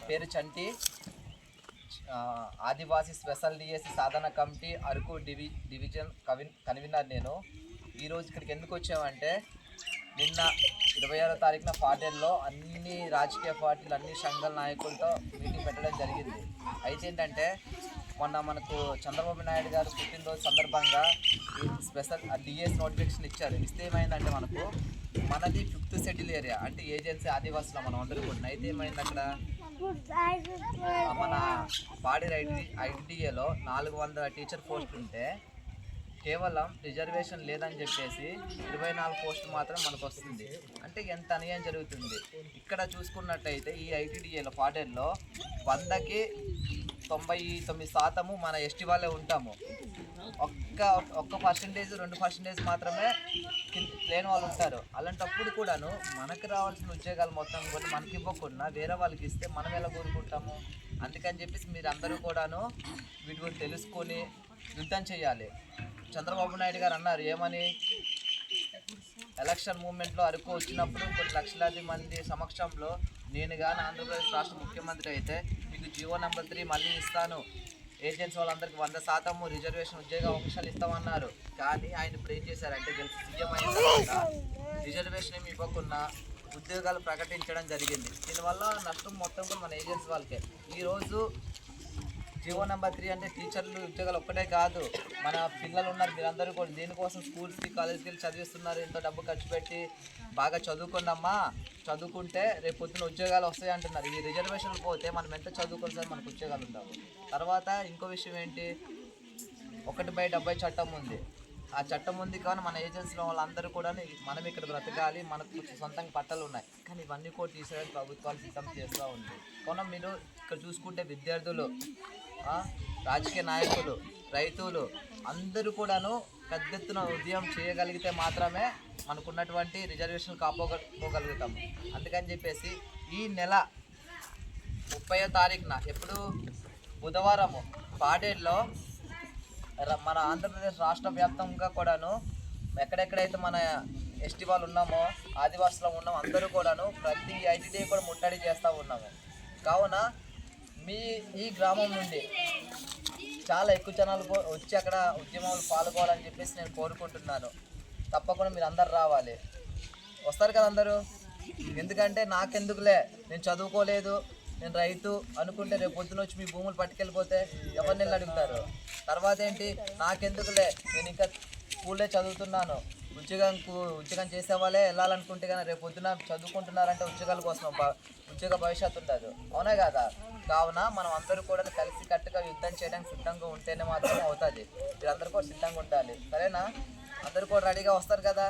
పేరు చంటి, ఆదివాసీ special DSC సాధన committee Araku division convener. నేను ఈరోజు ఇక్కడికి ఎందుకు వచ్చామంటే, నిన్న 26వ తారీఖున పార్టీల్లో అన్ని రాజకీయ పార్టీలు అన్ని సంఘాల నాయకులతో మీటింగ్ పెట్టడం జరిగింది. అయితే ఏంటంటే, మొన్న మనకు చంద్రబాబు నాయుడు గారు పుట్టినరోజు సందర్భంగా ఈ స్పెషల్ డిఎస్ నోటిఫికేషన్ ఇచ్చారు. ఇస్తే ఏమైందంటే, మనది 5th షెడ్యూల్ ఏరియా అంటే ఏజెన్సీ ఆదివాసులు మనం అందరూ కూడా. అయితే ఏమైంది, అక్కడ మన పాడేరు ఐటీఏలో 400 టీచర్ పోస్టులు ఉంటే కేవలం రిజర్వేషన్ లేదని చెప్పేసి 24 పోస్టులు మాత్రం మనకు వస్తుంది. అంటే ఎంత అన్యాయం జరుగుతుంది. ఇక్కడ చూసుకున్నట్టయితే ఈ ఐటీడీఏలో పాడేరులో 100కి 99% మన ఎస్టీ వాళ్ళే ఉంటాము. ఒక్క పర్సెంటేజ్ 2% మాత్రమే లేని వాళ్ళు ఉంటారు. అలాంటప్పుడు కూడాను మనకు రావాల్సిన ఉద్యోగాలు మొత్తం కూడా మనకి ఇవ్వకుండా వేరే వాళ్ళకి ఇస్తే మనం ఎలా కోరుకుంటాము. అందుకని చెప్పేసి మీరు అందరూ కూడాను వీటి గురించి తెలుసుకొని యుద్ధం చేయాలి. చంద్రబాబు నాయుడు గారు అన్నారు ఏమని, ఎలక్షన్ మూమెంట్లో అరకు వచ్చినప్పుడు కొన్ని లక్షలాది మంది సమక్షంలో నేను కానీ ఆంధ్రప్రదేశ్ రాష్ట్ర ముఖ్యమంత్రి అయితే మీకు జీవో నెంబర్ 3 మళ్ళీ ఇస్తాను, ఏజెన్సీ వాళ్ళందరికీ 100% రిజర్వేషన్ ఉద్యోగ అవకాశాలు ఇస్తామన్నారు. కానీ ఆయన ఇప్పుడు ఏం చేశారంటే, గెలిచి సీఎం అయిన తర్వాత రిజర్వేషన్ ఏమి ఇవ్వకుండా ఉద్యోగాలు ప్రకటించడం జరిగింది. దీనివల్ల నష్టం మొత్తం కూడా మన ఏజెన్సీ వాళ్ళకే. ఈరోజు జీవో నెంబర్ 3 అంటే టీచర్లు ఉద్యోగాలు ఒక్కటే కాదు, మన పిల్లలు ఉన్నారు, మీరందరూ కూడా దీనికోసం స్కూల్స్కి కాలేజ్కి వెళ్ళి చదివిస్తున్నారు. ఎంతో డబ్బు ఖర్చు పెట్టి బాగా చదువుకున్నామ్మా, చదువుకుంటే రేపు పొద్దున ఉద్యోగాలు వస్తాయి అంటున్నారు. ఈ రిజర్వేషన్లు పోతే మనం ఎంత చదువుకుని సార్ మనకు ఉద్యోగాలు ఉండవు. తర్వాత ఇంకో విషయం ఏంటి, 1/70 చట్టం ఉంది. ఆ చట్టం ఉంది కానీ మన ఏజెన్సీలో వాళ్ళందరూ కూడా మనం ఇక్కడ బ్రతకాలి, మనకు సొంతంగా పట్టాలు ఉన్నాయి. కానీ ఇవన్నీ కూడా తీసేయడానికి ప్రభుత్వాలు సిద్ధం చేస్తూ ఉంది. కొనం మీరు ఇక్కడ చూసుకుంటే విద్యార్థులు, రాజకీయ నాయకులు, రైతులు అందరూ కూడాను పెద్ద ఎత్తున ఉద్యమం చేయగలిగితే మాత్రమే మనకున్నటువంటి రిజర్వేషన్లు కాపాడుకోగలుగుతాము. అందుకని చెప్పేసి ఈ నెల 30వ తారీఖున ఎప్పుడు బుధవారము పాడేరులో మన ఆంధ్రప్రదేశ్ రాష్ట్ర వ్యాప్తంగా కూడాను ఎక్కడెక్కడైతే మన ఎస్టీ వాళ్ళు ఉన్నామో, ఆదివాసులు ఉన్నామో అందరూ కూడాను ప్రతి ఐటీడీ కూడా ముట్టడి చేస్తూ ఉన్నాము. కావున ఈ గ్రామం నుండి చాలా ఎక్కువ జనాలు వచ్చి అక్కడ ఉద్యమంలో పాల్గొవాలని చెప్పేసి నేను కోరుకుంటున్నాను. తప్పకుండా మీరు అందరు రావాలి. వస్తారు కదా అందరూ. ఎందుకంటే నాకెందుకులే, నేను చదువుకోలేదు, నేను రైతు అనుకుంటే రేపు పొద్దున వచ్చి మీ భూములు పట్టుకెళ్ళిపోతే ఎవరిని వెళ్ళి అడుగుతారు. తర్వాత ఏంటి, నాకెందుకులే, నేను ఇంకా స్కూల్లో చదువుతున్నాను, ఉద్యోగం చేసేవాళ్ళే వెళ్ళాలనుకుంటే కానీ రేపు పొద్దున చదువుకుంటున్నారంటే ఉద్యోగాల కోసం ఉద్యోగ భవిష్యత్తు ఉండదు. అవునా కదా. కావున మనం అందరూ కూడా కలిసి కట్టుగా యుద్ధం చేయడానికి సిద్ధంగా ఉంటేనే మాత్రం అవుతుంది. మీరందరూ కూడా సిద్ధంగా ఉండాలి. సరేనా? అందరూ కూడా రెడీగా వస్తారు కదా.